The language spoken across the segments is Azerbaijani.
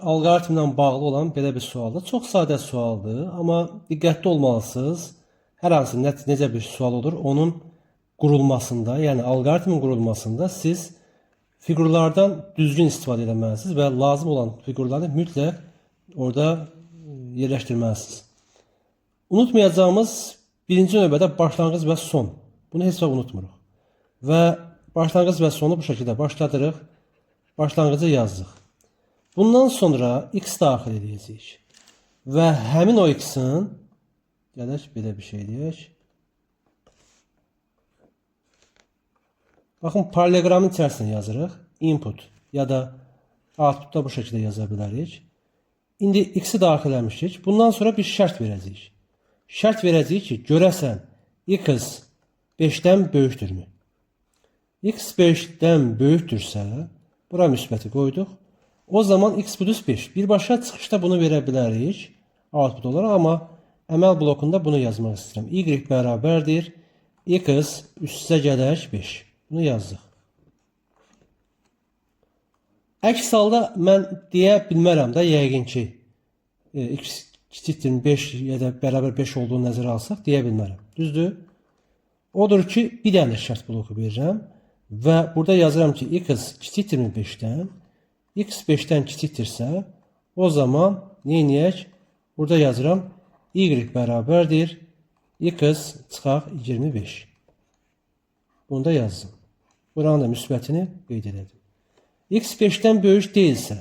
alqoritmlə bağlı olan belə bir sualdır. Çox sadə sualdır, amma diqqətli olmalısınız. Hər hansı necə bir sual olur, onun qurulmasında, yəni alqoritmin qurulmasında siz fiqurlardan düzgün istifadə etməlisiniz və lazım olan fiqurları mütləq orada yerləşdirməlisiniz. Unutmayacağımız birinci növbədə başlanğıc və son. Bunu heç vaxt unutmuruq. Və başlanğıc və sonu bu şəkildə başladırıq. Başlanğıcı yazdıq. Bundan sonra x daxil edəcəyik. Və həmin o x-in, gələk belə bir şey deyək. Baxın, paralelogramın içərisində yazırıq. Input ya da outputda bu şəkildə yaza bilərik. İndi x-i daxil etmişik. Bundan sonra bir şərt verəcəyik. Şərt verəcəyik ki, görəsən x 5-dən böyükdürmü? X 5-dən böyükdürsə, bura müsbəti qoyduq. O zaman x plus 5. Birbaşa çıxışda bunu verə bilərik output olaraq, amma əməl blokunda bunu yazmaq istəyirəm. Y bərabərdir x üst-üstə gələk 5. Bunu yazdıq. Əks halda mən deyə bilmərəm də, yəqin ki, x kiçikdir 5 ya da bərabər 5 olduğunu nəzərə alsaq, deyə bilmərəm. Düzdür? Odur ki, bir dənə şərt bloku verirəm və burada yazıram ki, x kiçikdir 5-dən. X 5-dən kiçikdirsə, o zaman neyniyək? Burada yazıram, y bərabərdir x çıxaq 25. Bunu da yazdım. Buranın da müsbətini qeyd edelim. X 5-dən böyük deyilsə,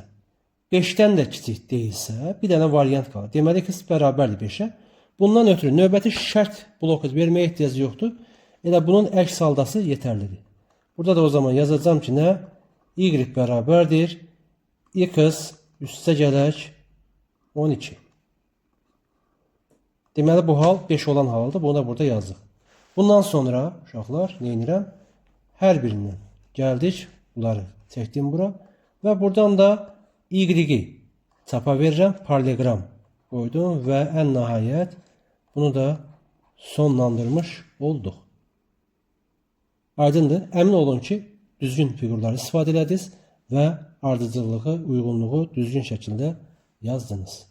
5-dən də kiçik deyilsə, bir dənə variant qalır. Deməli, x bərabərdir 5-ə. Bundan ötürü növbəti şərt bloku verməyə ehtiyacı yoxdur. Elə bunun əks haldası yetərlidir. Burada da o zaman yazacağım ki, nə? Y bərabərdir x üstə gələk 12. Deməli, bu hal 5 olan haldır. Bunu da burada yazdıq. Bundan sonra, uşaqlar, neynirəm? Hər birindən gəldik. Bunları çəkdim bura. Və buradan da y-i çapa verirəm. Paralelogram qoydum və ən nəhayət bunu da sonlandırmış olduq. Aydındır. Əmin olun ki, düzgün fiqurları istifadə elədiniz və ardıcıllığı, uyğunluğu düzgün şəkildə yazdınız.